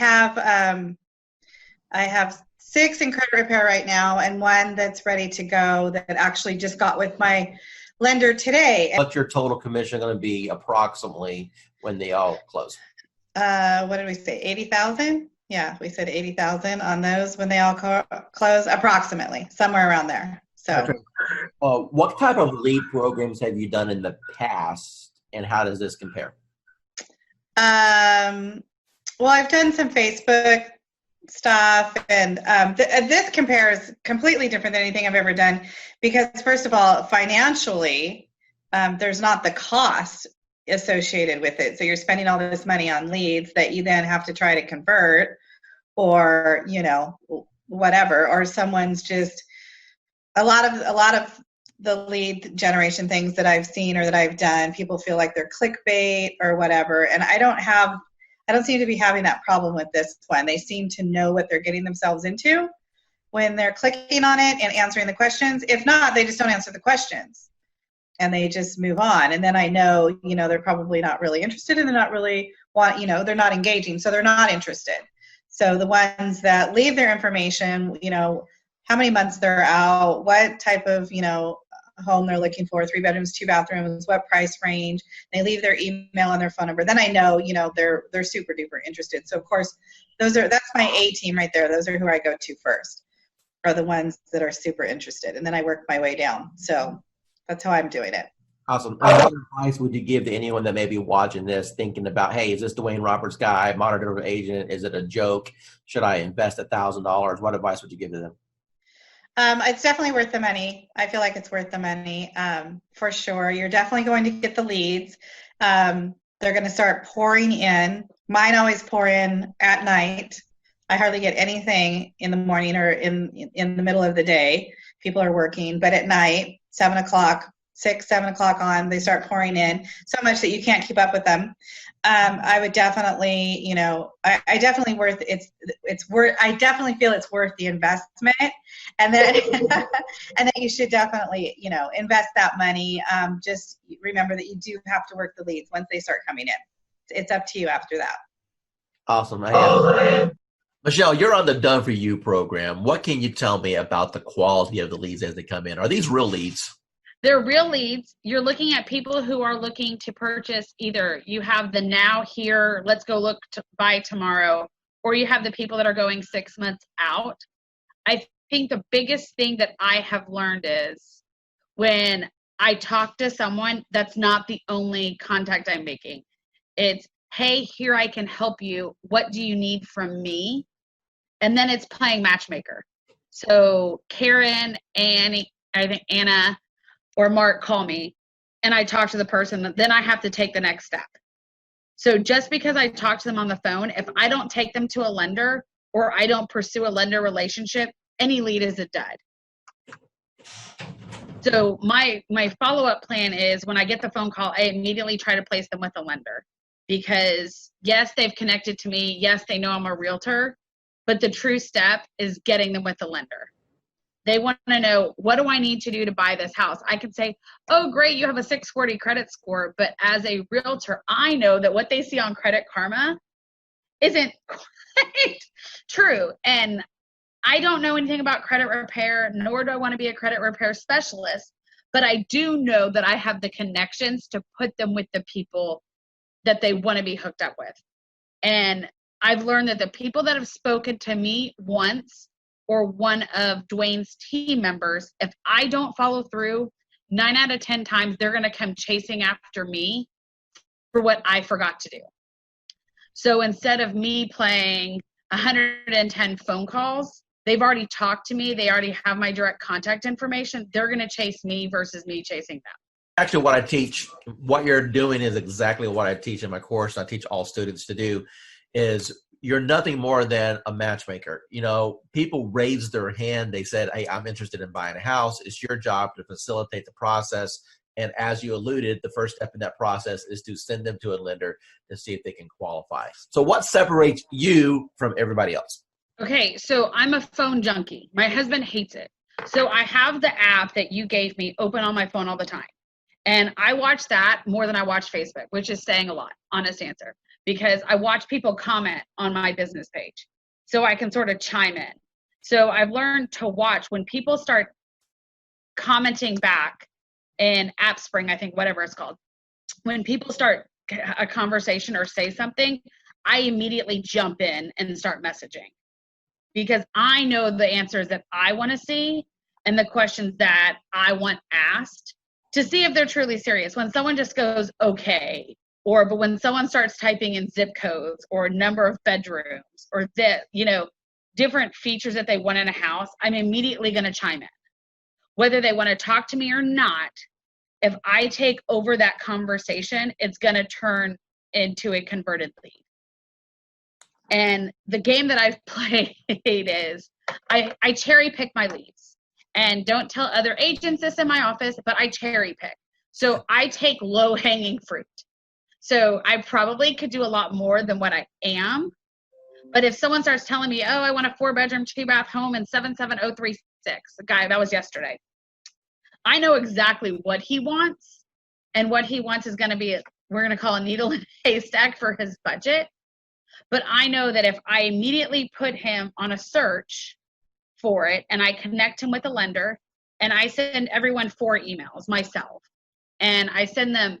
have 6 in credit repair right now, and 1 that's ready to go that actually just got with my lender today. What's your total commission going to be approximately when they all close? What did we say? 80,000? Yeah, we said 80,000 on those when they all close, approximately somewhere around there. So, what type of lead programs have you done in the past, and how does this compare? Well, I've done some Facebook stuff, and this compares completely different than anything I've ever done, because first of all, financially, there's not the cost associated with it. So you're spending all this money on leads that you then have to try to convert, or whatever, or someone's just a lot of the lead generation things that I've seen or that I've done, people feel like they're clickbait or whatever, and I don't seem to be having that problem with this one. They seem to know what they're getting themselves into when they're clicking on it and answering the questions. If not, they just don't answer the questions and they just move on. And then I know, they're probably not really interested, and they're not really they're not engaging, so they're not interested. So the ones that leave their information, how many months they're out, what type of, home they're looking for, 3 bedrooms, 2 bathrooms, what price range, they leave their email and their phone number, then I know, they're super duper interested. So of course, that's my A team right there. Those are who I go to first, are the ones that are super interested. And then I work my way down. So that's how I'm doing it. Awesome. What advice would you give to anyone that may be watching this thinking about, hey, is this Dwayne Roberts guy, modern agent? Is it a joke? Should I invest $1,000? What advice would you give to them? It's definitely worth the money. I feel like it's worth the money, for sure. You're definitely going to get the leads. They're going to start pouring in. Mine always pour in at night. I hardly get anything in the morning or in the middle of the day. People are working, but at night, 7 o'clock on, they start pouring in so much that you can't keep up with them. I would definitely, I definitely I definitely feel it's worth the investment, and then and then you should definitely, invest that money. Just remember that you do have to work the leads once they start coming in. It's up to you after that. Awesome. Michelle, you're on the Done For You program. What can you tell me about the quality of the leads as they come in? Are these real leads? They're real leads. You're looking at people who are looking to purchase. Either you have the now, here, let's go look to buy tomorrow, or you have the people that are going 6 months out. I think the biggest thing that I have learned is when I talk to someone, that's not the only contact I'm making. It's, hey, here, I can help you. What do you need from me? And then it's playing matchmaker. So Karen, Annie, I think Anna, or Mark call me, and I talk to the person, then I have to take the next step. So just because I talk to them on the phone, if I don't take them to a lender or I don't pursue a lender relationship, any lead is a dud. So my follow-up plan is, when I get the phone call, I immediately try to place them with a lender, because yes, they've connected to me. Yes, they know I'm a realtor, but the true step is getting them with a lender. They want to know, what do I need to do to buy this house? I can say, oh, great, you have a 640 credit score. But as a realtor, I know that what they see on Credit Karma isn't quite true. And I don't know anything about credit repair, nor do I want to be a credit repair specialist. But I do know that I have the connections to put them with the people that they want to be hooked up with. And I've learned that the people that have spoken to me once, or one of Dwayne's team members, if I don't follow through, 9 out of 10 times, they're going to come chasing after me for what I forgot to do. So instead of me playing 110 phone calls, they've already talked to me. They already have my direct contact information. They're going to chase me versus me chasing them. Actually, what I teach, what you're doing is exactly what I teach in my course. I teach all students to do is you're nothing more than a matchmaker. You know, people raised their hand. They said, hey, I'm interested in buying a house. It's your job to facilitate the process. And as you alluded, the first step in that process is to send them to a lender to see if they can qualify. So what separates you from everybody else? Okay, so I'm a phone junkie. My husband hates it. So I have the app that you gave me open on my phone all the time. And I watch that more than I watch Facebook, which is saying a lot, honest answer, because I watch people comment on my business page so I can sort of chime in. So I've learned to watch when people start commenting back in AppSpring, I think, whatever it's called. When people start a conversation or say something, I immediately jump in and start messaging, because I know the answers that I want to see and the questions that I want asked to see if they're truly serious. When someone just goes, okay, but when someone starts typing in zip codes or number of bedrooms or different features that they want in a house, I'm immediately going to chime in. Whether they want to talk to me or not, if I take over that conversation, it's going to turn into a converted lead. And the game that I've played is I cherry pick my leads. And don't tell other agents this in my office, but I cherry pick. So I take low hanging fruit. So I probably could do a lot more than what I am. But if someone starts telling me, oh, I want a 4-bedroom, 2-bath home in 77036, the guy, that was yesterday. I know exactly what he wants. And what he wants is going to be, we're going to call a needle in a haystack for his budget. But I know that if I immediately put him on a search for it and I connect him with a lender, and I send everyone 4 emails myself, and I send them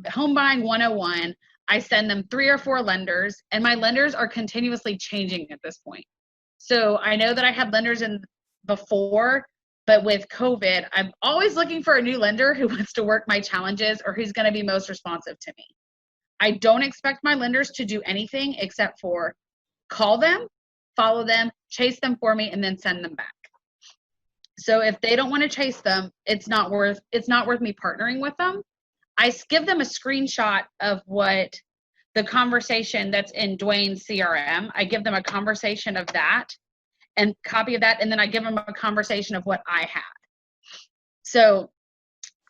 Home Buying 101, I send them 3 or 4 lenders, and my lenders are continuously changing at this point. So I know that I had lenders in before, but with COVID, I'm always looking for a new lender who wants to work my challenges or who's going to be most responsive to me. I don't expect my lenders to do anything except for call them, follow them, chase them for me, and then send them back. So if they don't want to chase them, it's not worth me partnering with them. I give them a screenshot of what the conversation that's in Dwayne's CRM. I give them a conversation of that and copy of that, and then I give them a conversation of what I had. So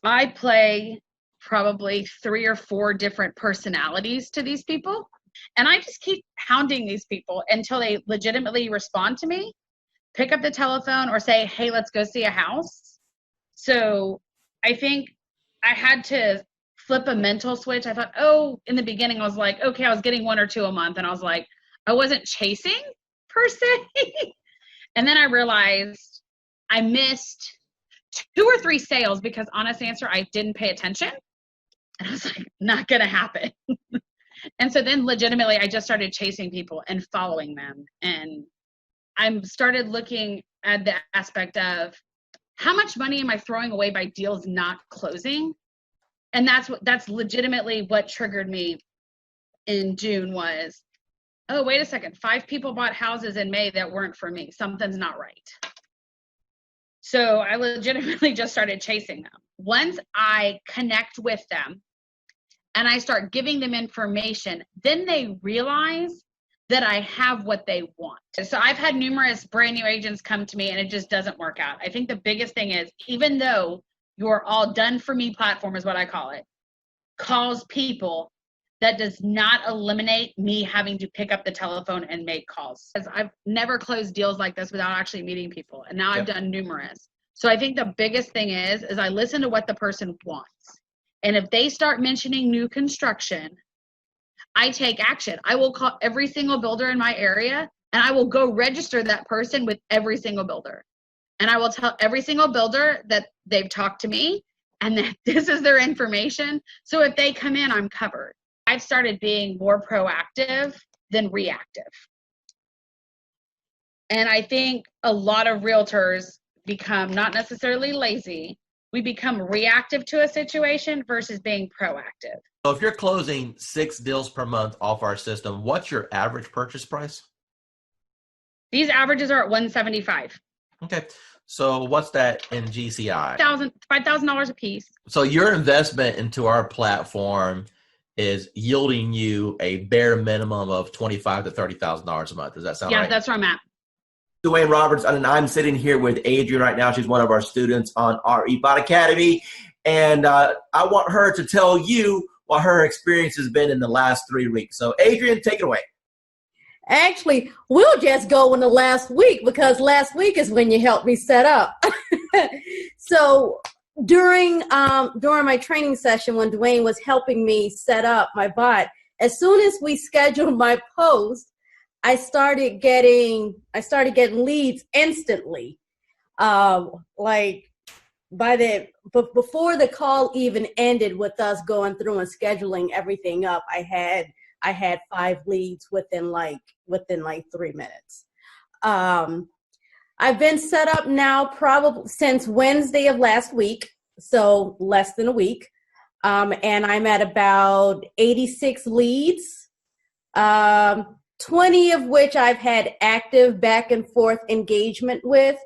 I play probably 3 or 4 different personalities to these people, and I just keep hounding these people until they legitimately respond to me, pick up the telephone, or say, hey, let's go see a house. So I think I had to flip a mental switch. I thought, in the beginning I was like, okay, I was getting 1 or 2 a month, and I was like, I wasn't chasing per se. And then I realized I missed 2 or 3 sales because, honest answer, I didn't pay attention. And I was like, not gonna happen. And so then legitimately I just started chasing people and following them. And I started looking at the aspect of how much money am I throwing away by deals not closing? And that's legitimately what triggered me in June was, oh, wait a second, 5 people bought houses in May that weren't for me. Something's not right. So I legitimately just started chasing them. Once I connect with them and I start giving them information, then they realize that I have what they want. So I've had numerous brand new agents come to me and it just doesn't work out. I think the biggest thing is, even though your all done for me platform is what I call it, calls people that does not eliminate me having to pick up the telephone and make calls. Because I've never closed deals like this without actually meeting people. And now I've done numerous. So I think the biggest thing is I listen to what the person wants. And if they start mentioning new construction, I take action. I will call every single builder in my area, and I will go register that person with every single builder. And I will tell every single builder that they've talked to me and that this is their information. So if they come in, I'm covered. I've started being more proactive than reactive. And I think a lot of realtors become not necessarily lazy. We become reactive to a situation versus being proactive. So if you're closing 6 deals per month off our system, what's your average purchase price? These averages are at $175. Okay. So what's that in GCI? $5,000 a piece. So your investment into our platform is yielding you a bare minimum of $25,000 to $30,000 a month. Does that sound right? Yeah, that's where I'm at. Dwayne Roberts, and I'm sitting here with Adrian right now. She's one of our students on our eBot Academy. And I want her to tell you what her experience has been in the last 3 weeks. So Adrian, take it away. Actually, we'll just go in the last week because last week is when you helped me set up. So during my training session when Dwayne was helping me set up my bot, as soon as we scheduled my post, I started getting leads instantly. Like before the call even ended with us going through and scheduling everything up, I had 5 leads within 3 minutes. I've been set up now probably since Wednesday of last week, so less than a week. And I'm at about 86 leads, 20 of which I've had active back and forth engagement with,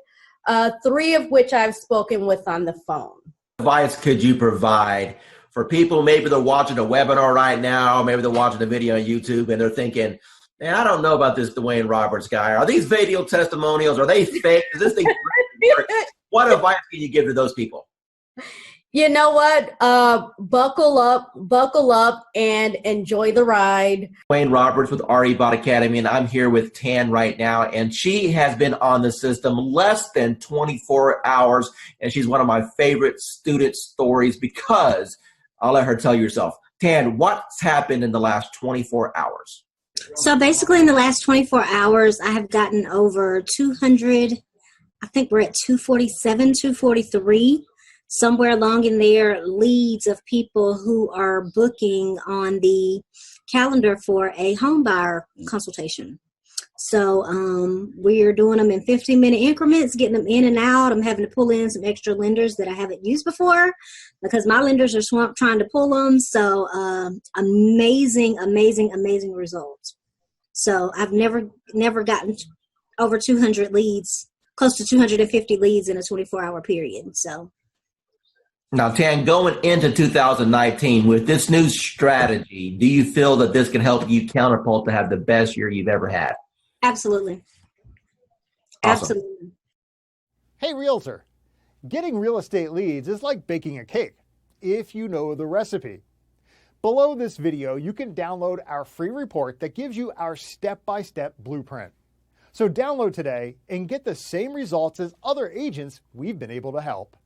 3 of which I've spoken with on the phone. What advice could you provide for people? Maybe they're watching a webinar right now, maybe they're watching a video on YouTube and they're thinking, man, I don't know about this Dwayne Roberts guy. Are these video testimonials? Are they fake? Is this thing What advice can you give to those people? You know what? Buckle up and enjoy the ride. Dwayne Roberts with RE Bot Academy, and I'm here with Tan right now, and she has been on the system less than 24 hours, and she's one of my favorite student stories because I'll let her tell you herself. Tan, what's happened in the last 24 hours? So basically in the last 24 hours, I have gotten over 200, I think we're at 247, 243. Somewhere along in there, leads of people who are booking on the calendar for a home buyer consultation. So we're doing them in 15-minute increments, getting them in and out. I'm having to pull in some extra lenders that I haven't used before because my lenders are swamped trying to pull them. So amazing results. So I've never gotten over 200 leads, close to 250 leads in a 24-hour period. So. Now, Tan, going into 2019 with this new strategy, do you feel that this can help you catapult to have the best year you've ever had? Absolutely. Awesome. Absolutely. Hey, realtor. Getting real estate leads is like baking a cake if you know the recipe. Below this video, you can download our free report that gives you our step-by-step blueprint. So download today and get the same results as other agents we've been able to help.